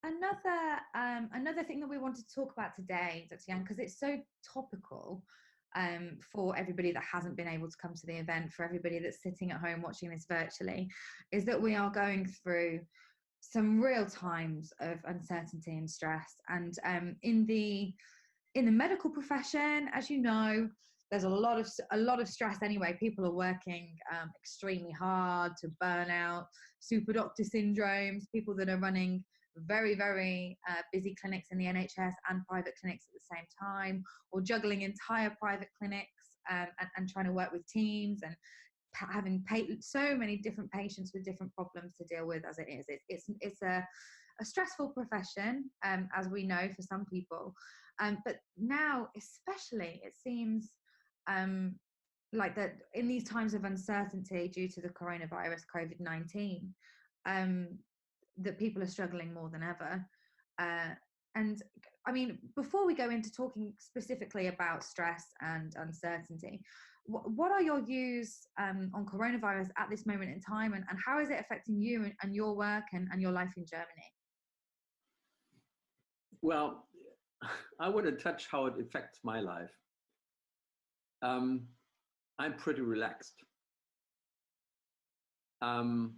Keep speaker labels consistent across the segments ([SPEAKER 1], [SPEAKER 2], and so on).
[SPEAKER 1] Another thing that we wanted to talk about today, Dr. Young, because it's so topical, for everybody that hasn't been able to come to the event, for everybody that's sitting at home watching this virtually, is that we are going through some real times of uncertainty and stress. And in the medical profession, as you know, there's a lot of stress anyway. People are working extremely hard to burn out, super doctor syndromes, people that are running very, very busy clinics in the NHS and private clinics at the same time, or juggling entire private clinics, and trying to work with teams and having so many different patients with different problems to deal with as it is. It's a stressful profession, as we know, for some people. But now, especially, it seems um, like that in these times of uncertainty due to the coronavirus, COVID-19, um, that people are struggling more than ever. Uh, and I mean, before we go into talking specifically about stress and uncertainty, what are your views on coronavirus at this moment in time, and how is it affecting you and your work and your life in Germany?
[SPEAKER 2] Well, I want to touch how it affects my life. Um, I'm pretty relaxed. Um,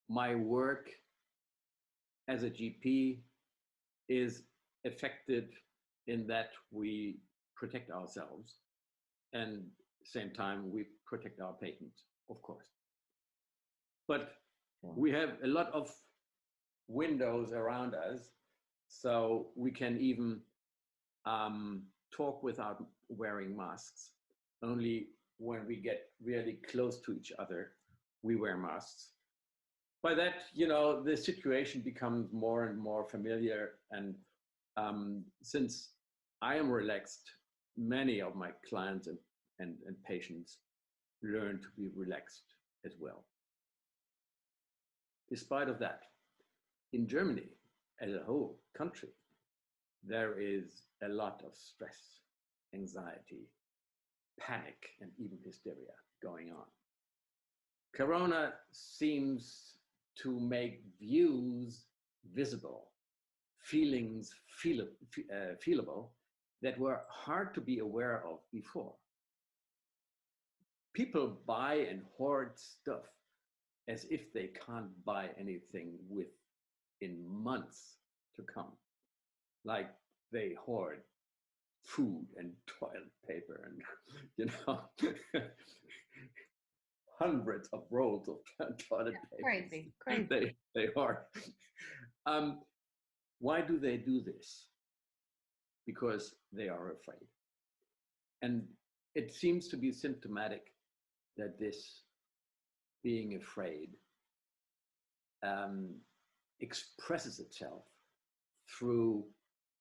[SPEAKER 2] my work as a GP is affected in that we protect ourselves and same time we protect our patients, of course. But we have a lot of windows around us, so we can even talk without wearing masks. Only when we get really close to each other, we wear masks. By that, the situation becomes more and more familiar. And since I am relaxed, many of my clients and patients learn to be relaxed as well. Despite of that, in Germany as a whole country, there is a lot of stress, anxiety, panic, and even hysteria going on. Corona seems to make views visible, feelings feelable that were hard to be aware of before. People buy and hoard stuff as if they can't buy anything within months to come. Like they hoard food and toilet paper and hundreds of rolls of toilet paper.
[SPEAKER 1] Crazy.
[SPEAKER 2] They hoard. Why do they do this? Because they are afraid. And it seems to be symptomatic that this being afraid expresses itself through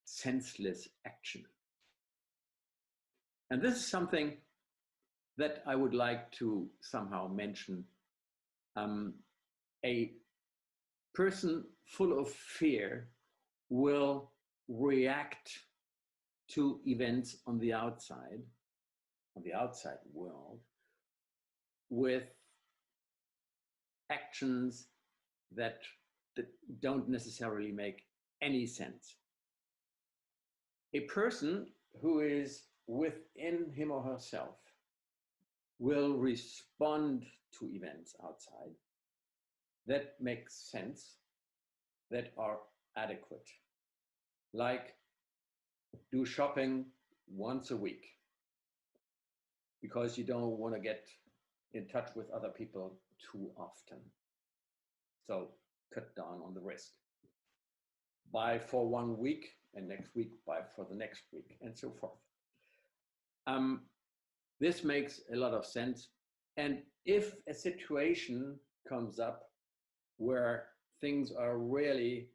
[SPEAKER 2] senseless action. And this is something that I would like to somehow mention. A person full of fear will react to events on the outside world, with actions that don't necessarily make any sense. A person who is within him or herself will respond to events outside that make sense, that are adequate. Like do shopping once a week because you don't want to get in touch with other people too often. So cut down on the risk. Buy for 1 week and next week buy for the next week and so forth. This makes a lot of sense. And if a situation comes up where things are really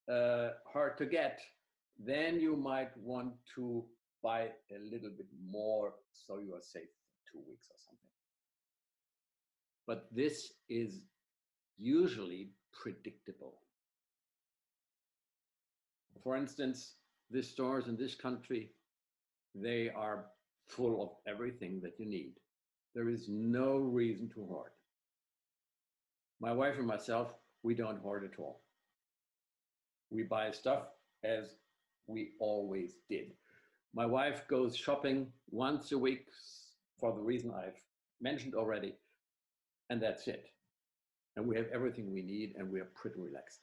[SPEAKER 2] hard to get, then you might want to buy a little bit more so you are safe for 2 weeks or something. But this is usually predictable. For instance, the stores in this country, they are full of everything that you need. There is no reason to hoard. My wife and myself, we don't hoard at all. We buy stuff as we always did. My wife goes shopping once a week for the reason I've mentioned already, and that's it. And we have everything we need, and we are pretty relaxed.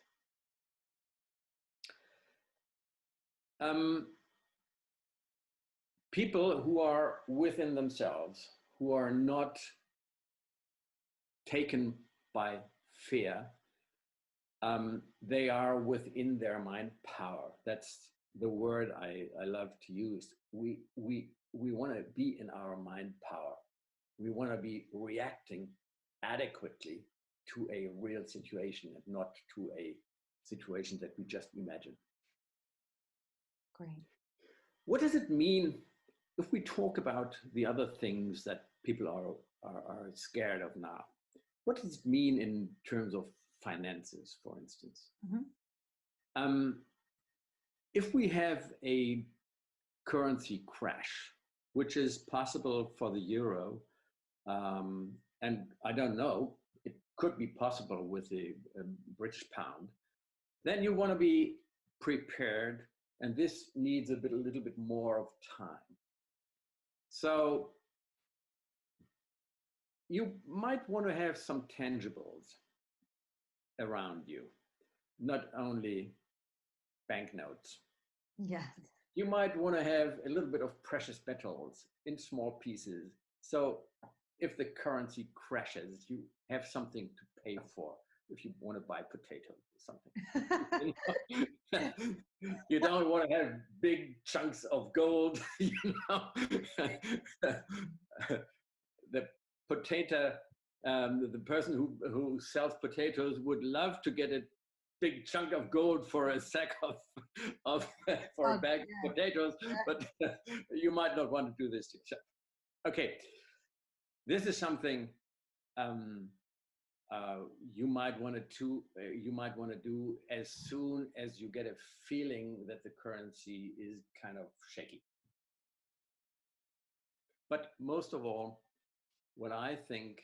[SPEAKER 2] People who are within themselves, who are not taken by fear, they are within their mind power. That's the word I love to use. We want to be in our mind power. We want to be reacting adequately to a real situation and not to a situation that we just imagine.
[SPEAKER 1] Great.
[SPEAKER 2] What does it mean if we talk about the other things that people are scared of now? What does it mean in terms of finances, for instance? Mm-hmm. If we have a currency crash, which is possible for the euro, and I don't know, it could be possible with the British pound, then you want to be prepared, and this needs a little bit more of time. So you might want to have some tangibles around you, not only banknotes.
[SPEAKER 1] Yes.
[SPEAKER 2] You might want to have a little bit of precious metals in small pieces. So if the currency crashes, you have something to pay for if you want to buy potatoes or something. You don't want to have big chunks of gold. The potato, the person who sells potatoes would love to get a big chunk of gold for a sack of for a bag of potatoes, but you might not want to do this yourself. Okay, this is something you might want to do as soon as you get a feeling that the currency is kind of shaky. But most of all, what I think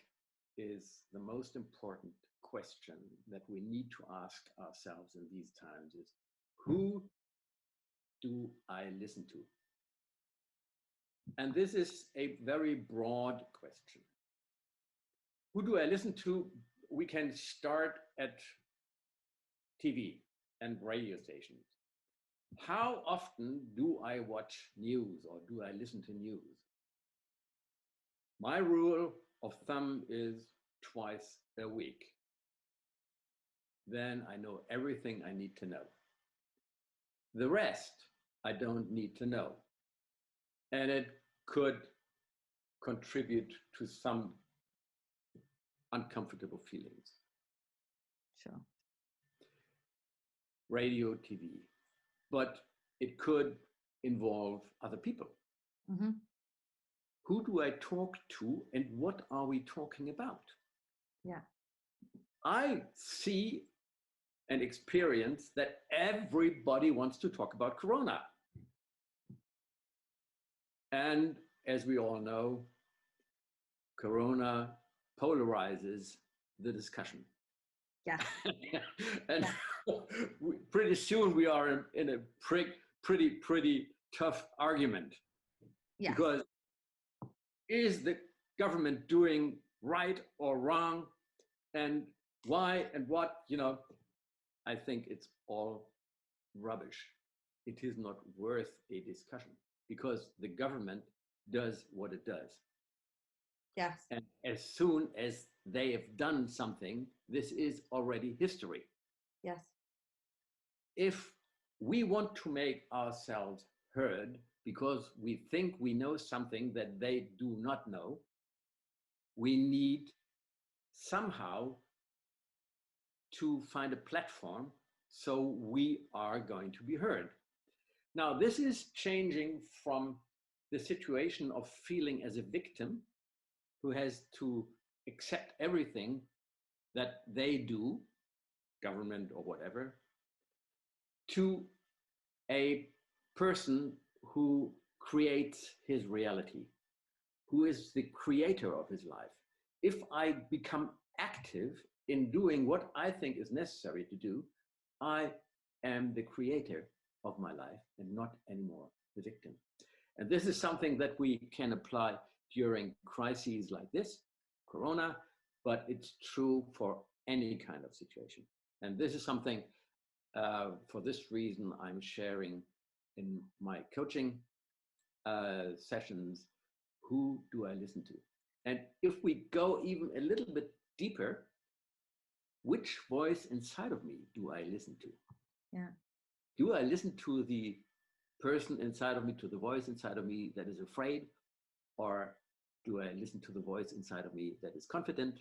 [SPEAKER 2] is the most important question that we need to ask ourselves in these times is, who do I listen to? And this is a very broad question. Who do I listen to? We can start at TV and radio stations. How often do I watch news or do I listen to news? My rule of thumb is twice a week. Then I know everything I need to know. The rest I don't need to know. And it could contribute to some uncomfortable feelings.
[SPEAKER 1] Sure.
[SPEAKER 2] Radio, TV, but it could involve other people. Mm-hmm. Who do I talk to and what are we talking about?
[SPEAKER 1] Yeah.
[SPEAKER 2] I see and experience that everybody wants to talk about Corona. And as we all know, Corona polarizes the discussion.
[SPEAKER 1] Yeah.
[SPEAKER 2] And pretty soon we are in a pretty tough argument. Yeah. Because is the government doing right or wrong? And why and what, I think it's all rubbish. It is not worth a discussion because the government does what it does.
[SPEAKER 1] Yes.
[SPEAKER 2] And as soon as they have done something, this is already history.
[SPEAKER 1] Yes.
[SPEAKER 2] If we want to make ourselves heard because we think we know something that they do not know, we need somehow to find a platform so we are going to be heard. Now, this is changing from the situation of feeling as a victim who has to accept everything that they do, government or whatever, to a person who creates his reality, who is the creator of his life. If I become active in doing what I think is necessary to do, I am the creator of my life and not anymore the victim. And this is something that we can apply during crises like this, Corona, but it's true for any kind of situation. And this is something, for this reason, I'm sharing in my coaching sessions. Who do I listen to? And if we go even a little bit deeper, which voice inside of me do I listen to?
[SPEAKER 1] Yeah.
[SPEAKER 2] Do I listen to the person inside of me, to the voice inside of me that is afraid? Or do I listen to the voice inside of me that is confident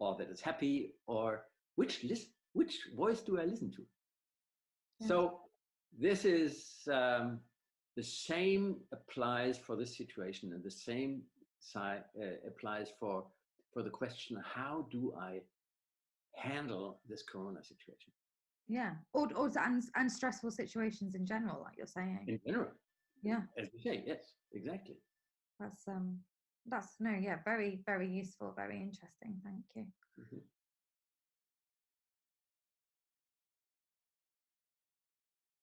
[SPEAKER 2] or that is happy? Or which voice do I listen to? Yeah. So this is the same applies for this situation, and the same applies for the question, how do I handle this Corona situation?
[SPEAKER 1] Yeah, or and stressful situations in general, like you're saying.
[SPEAKER 2] In general.
[SPEAKER 1] Yeah.
[SPEAKER 2] As you say, yes, exactly.
[SPEAKER 1] That's no, yeah, very, very useful, very interesting. Thank you.
[SPEAKER 2] Mm-hmm.